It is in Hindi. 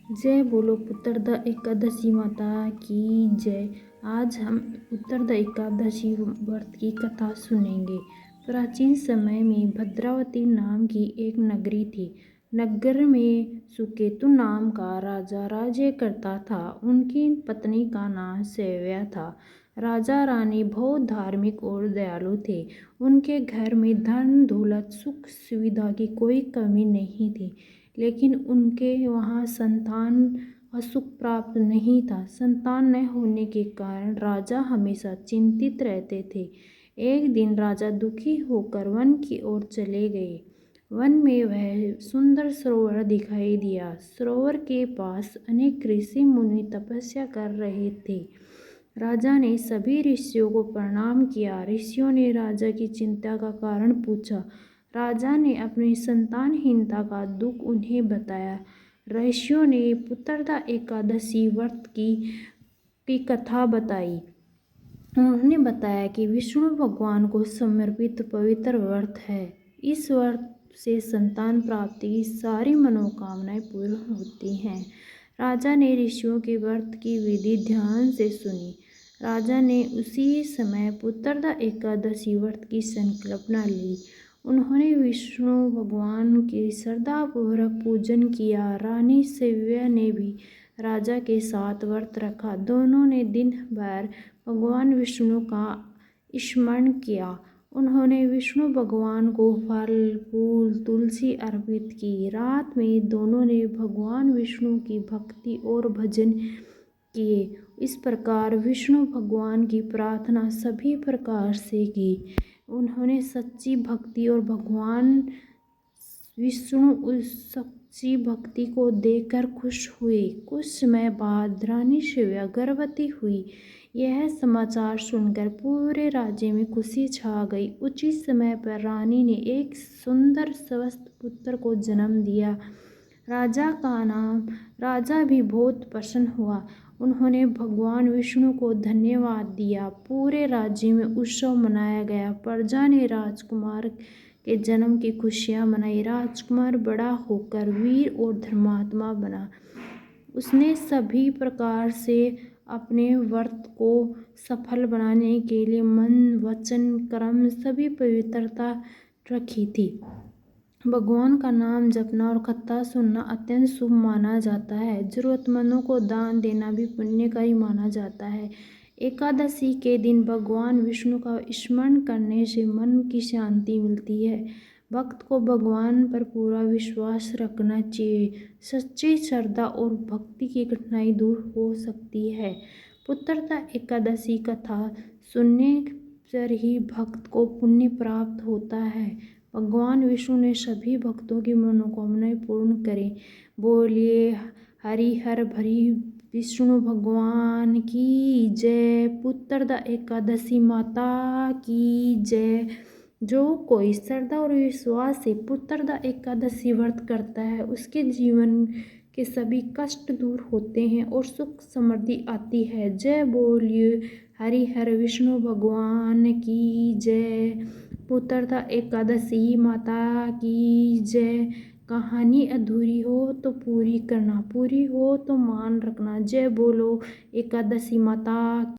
जय बोलो पुत्रदा एकादशी माता की जय। आज हम उत्तरदा एकादशी व्रत की कथा सुनेंगे। प्राचीन समय में भद्रावती नाम की एक नगरी थी। नगर में सुकेतु नाम का राजा राज्य करता था। उनकी पत्नी का नाम सेव्या था। राजा रानी बहुत धार्मिक और दयालु थे। उनके घर में धन दौलत सुख सुविधा की कोई कमी नहीं थी, लेकिन उनके वहाँ संतान और सुख प्राप्त नहीं था। संतान न होने के कारण राजा हमेशा चिंतित रहते थे। एक दिन राजा दुखी होकर वन की ओर चले गए। वन में वह सुंदर सरोवर दिखाई दिया। सरोवर के पास अनेक ऋषि मुनि तपस्या कर रहे थे। राजा ने सभी ऋषियों को प्रणाम किया। ऋषियों ने राजा की चिंता का कारण पूछा। राजा ने अपनी संतानहीनता का दुख उन्हें बताया। ऋषियों ने पुत्रदा एकादशी व्रत की कथा बताई। उन्होंने बताया कि विष्णु भगवान को समर्पित पवित्र व्रत है। इस व्रत से संतान प्राप्ति की सारी मनोकामनाएं पूर्ण होती हैं। राजा ने ऋषियों के व्रत की विधि ध्यान से सुनी। राजा ने उसी समय पुत्रदा एकादशी व्रत की संकल्पना ली। उन्होंने विष्णु भगवान के श्रद्धापूर्वक पूजन किया। रानी सेव्या ने भी राजा के साथ व्रत रखा। दोनों ने दिन भर भगवान विष्णु का स्मरण किया। उन्होंने विष्णु भगवान को फल फूल तुलसी अर्पित की। रात में दोनों ने भगवान विष्णु की भक्ति और भजन किए। इस प्रकार विष्णु भगवान की प्रार्थना सभी प्रकार से की। उन्होंने सच्ची भक्ति और भगवान विष्णु उस सच्ची भक्ति को देखकर खुश हुए। कुछ समय बाद रानी सेव्या गर्भवती हुई। यह समाचार सुनकर पूरे राज्य में खुशी छा गई। उचित समय पर रानी ने एक सुंदर स्वस्थ पुत्र को जन्म दिया। राजा भी बहुत प्रसन्न हुआ। उन्होंने भगवान विष्णु को धन्यवाद दिया। पूरे राज्य में उत्सव मनाया गया। प्रजा ने राजकुमार के जन्म की खुशियां मनाई। राजकुमार बड़ा होकर वीर और धर्मात्मा बना। उसने सभी प्रकार से अपने व्रत को सफल बनाने के लिए मन वचन कर्म सभी पवित्रता रखी थी। भगवान का नाम जपना और कथा सुनना अत्यंत शुभ माना जाता है। जरूरतमंदों को दान देना भी पुण्य का ही माना जाता है। एकादशी के दिन भगवान विष्णु का स्मरण करने से मन की शांति मिलती है। भक्त को भगवान पर पूरा विश्वास रखना चाहिए। सच्ची श्रद्धा और भक्ति की कठिनाई दूर हो सकती है। पुत्रदा एकादशी कथा सुनने पर ही भक्त को पुण्य प्राप्त होता है। भगवान विष्णु ने सभी भक्तों की मनोकामनाएं पूर्ण करें। बोलिए हरि हर भरी विष्णु भगवान की जय। पुत्रदा एकादशी माता की जय। जो कोई श्रद्धा और विश्वास से पुत्रदा एकादशी व्रत करता है, उसके जीवन के सभी कष्ट दूर होते हैं और सुख समृद्धि आती है। जय बोलिए हरि हर विष्णु भगवान की जय। पुत्रदा एकादशी माता की जय। कहानी अधूरी हो तो पूरी करना, पूरी हो तो मान रखना। जय बोलो एकादशी माता।